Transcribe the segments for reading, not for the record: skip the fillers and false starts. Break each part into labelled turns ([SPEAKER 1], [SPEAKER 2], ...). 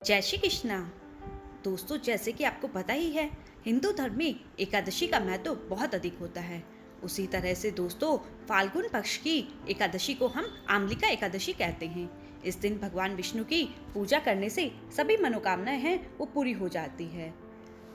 [SPEAKER 1] जय श्री कृष्णा। दोस्तों, जैसे कि आपको पता ही है, हिंदू धर्म में एकादशी का महत्व बहुत अधिक होता है। उसी तरह से दोस्तों, फाल्गुन पक्ष की एकादशी को हम आमलिका एकादशी कहते हैं। इस दिन भगवान विष्णु की पूजा करने से सभी मनोकामनाएं हैं वो पूरी हो जाती है।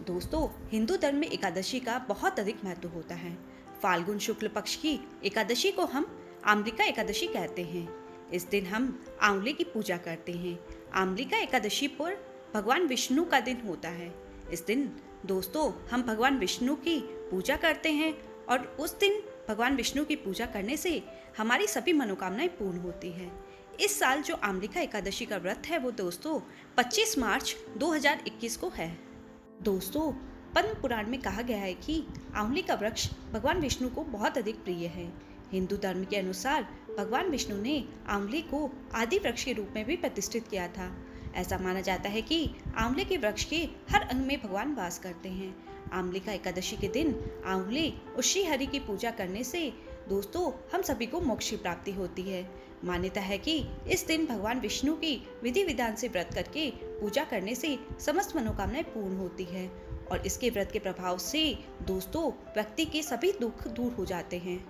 [SPEAKER 1] दोस्तों, हिंदू धर्म में एकादशी का बहुत अधिक महत्व होता है। फाल्गुन शुक्ल पक्ष की एकादशी को हम आमलिका एकादशी कहते हैं। इस दिन हम आंवले की पूजा करते हैं। आमलिका एकादशी पर भगवान विष्णु का दिन होता है। इस दिन दोस्तों, हम भगवान विष्णु की पूजा करते हैं और उस दिन भगवान विष्णु की पूजा करने से हमारी सभी मनोकामनाएं पूर्ण होती है। इस साल जो आमलिका एकादशी का व्रत है वो दोस्तों 25 मार्च 2021 को है। दोस्तों, पद्म पुराण में कहा गया है कि आंवले का वृक्ष भगवान विष्णु को बहुत अधिक प्रिय है। हिंदू धर्म के अनुसार भगवान विष्णु ने आंवले को आदि वृक्ष के रूप में भी प्रतिष्ठित किया था। ऐसा माना जाता है कि आंवले के वृक्ष के हर अंग में भगवान वास करते हैं। आमलिका एकादशी के दिन आंवले और श्री हरि की पूजा करने से दोस्तों हम सभी को मोक्ष की प्राप्ति होती है। मान्यता है कि इस दिन भगवान विष्णु की विधि विधान से व्रत करके पूजा करने से समस्त मनोकामनाएं पूर्ण होती है और इसके व्रत के प्रभाव से दोस्तों व्यक्ति के सभी दुख दूर हो जाते हैं।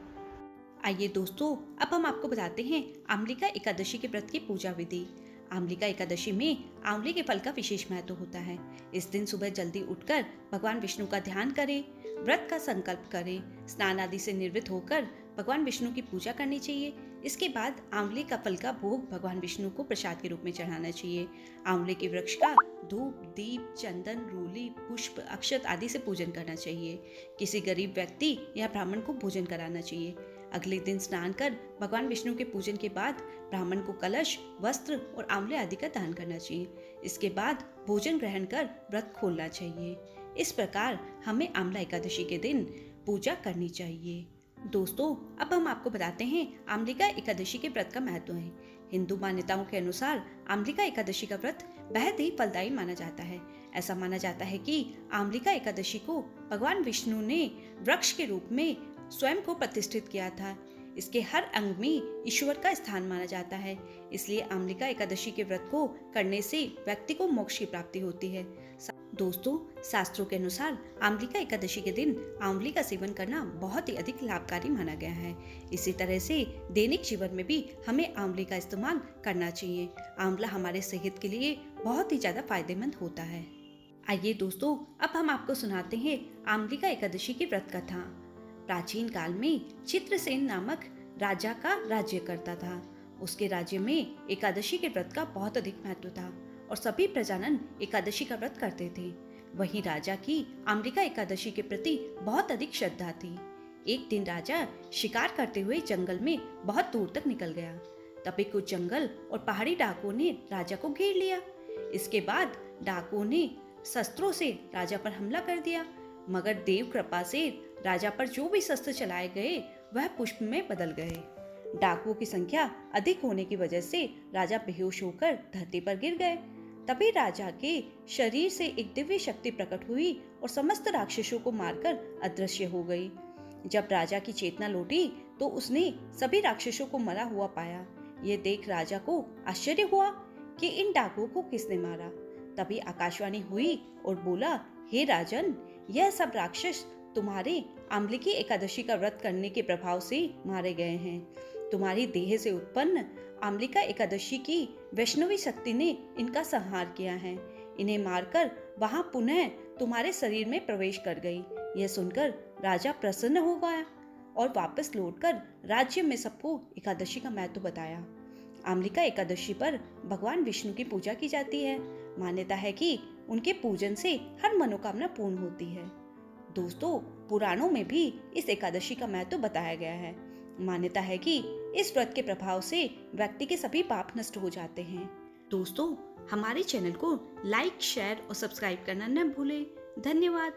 [SPEAKER 1] आइए दोस्तों, अब हम आपको बताते हैं आमलिका एकादशी के व्रत की पूजा विधि। आमलिका एकादशी में आंवले के फल का विशेष महत्व होता है। इस दिन सुबह जल्दी उठकर भगवान विष्णु का ध्यान करें, व्रत का संकल्प करें, स्नान आदि से निर्वृत्त होकर भगवान विष्णु की पूजा करनी चाहिए। इसके बाद आंवले का फल का भोग भगवान विष्णु को प्रसाद के रूप में चढ़ाना चाहिए। आंवले के वृक्ष का धूप, दीप, चंदन, रोली, पुष्प, अक्षत आदि से पूजन करना चाहिए। किसी गरीब व्यक्ति या ब्राह्मण को भोजन कराना चाहिए। अगले दिन स्नान कर भगवान विष्णु के पूजन के बाद ब्राह्मण को कलश, वस्त्र और आंवले आदि का दान करना चाहिए। इसके बाद भोजन ग्रहण कर व्रत खोलना चाहिए। इस प्रकार हमें आमला एकादशी के दिन पूजा करनी चाहिए। दोस्तों, अब हम आपको बताते हैं आमलिका एकादशी के व्रत का महत्व है। हिंदू मान्यताओं के अनुसार आमलिका एकादशी का व्रत बेहद ही फलदायी माना जाता है। ऐसा माना जाता है कि आमलिका एकादशी को भगवान विष्णु ने वृक्ष के रूप में स्वयं को प्रतिष्ठित किया था। इसके हर अंग में ईश्वर का स्थान माना जाता है। इसलिए आमलिका एकादशी के व्रत को करने से व्यक्ति को मोक्ष की प्राप्ति होती है। दोस्तों, शास्त्रों के अनुसार आमलिका एकादशी के दिन आंवले का सेवन करना बहुत ही अधिक लाभकारी माना गया है। इसी तरह से दैनिक जीवन में भी हमें आंवले का इस्तेमाल करना चाहिए। आंवला हमारे सेहत के लिए बहुत ही ज्यादा फायदेमंद होता है। आइए दोस्तों, अब हम आपको सुनाते हैं आमलिका एकादशी की व्रत कथा। प्राचीन काल में चित्रसेन नामक राजा का राज्य करता था। उसके राज्य में एकादशी के व्रत का बहुत अधिक महत्व था और सभी प्रजाजन एकादशी का व्रत करते थे। वहीं राजा की आमलिका एकादशी के प्रति बहुत अधिक श्रद्धा थी। एक दिन राजा शिकार करते हुए जंगल में बहुत दूर तक निकल गया। तभी कुछ जंगल और पहाड़ी डाकुओं ने राजा को घेर लिया। इसके बाद डाकुओं ने शस्त्रों से राजा पर हमला कर दिया, मगर देव कृपा से राजा पर जो भी शस्त्र चलाए गए वह पुष्प में बदल गए। डाकुओं की संख्या अधिक होने की वजह से राजा बेहोश होकर धरती पर गिर गए। तभी राजा के शरीर से एक दिव्य शक्ति प्रकट हुई और समस्त राक्षसों को मारकर अदृश्य हो गई। जब राजा की चेतना लौटी तो उसने सभी राक्षसों को मरा हुआ पाया। ये देख राजा को आश्चर्य हुआ कि इन डाकुओं को किसने मारा। तभी आकाशवाणी हुई और बोला, हे राजन, यह सब राक्षस तुम्हारे आमलिकी एकादशी का व्रत करने के प्रभाव से मारे गए हैं। तुम्हारी देह से उत्पन्न आमलिका एकादशी की वैष्णवी शक्ति ने इनका संहार किया है। इन्हें मारकर वहां पुनः तुम्हारे शरीर में प्रवेश कर गई। यह सुनकर राजा प्रसन्न हो गया और वापस लौटकर राज्य में सबको एकादशी का महत्व बताया। आमलिका एकादशी पर भगवान विष्णु की पूजा की जाती है। मान्यता है कि उनके पूजन से हर मनोकामना पूर्ण होती है। दोस्तों, पुराणों में भी इस एकादशी का महत्व बताया गया है। मान्यता है कि इस व्रत के प्रभाव से व्यक्ति के सभी पाप नष्ट हो जाते हैं। दोस्तों, हमारे चैनल को लाइक, शेयर और सब्सक्राइब करना न भूलें। धन्यवाद।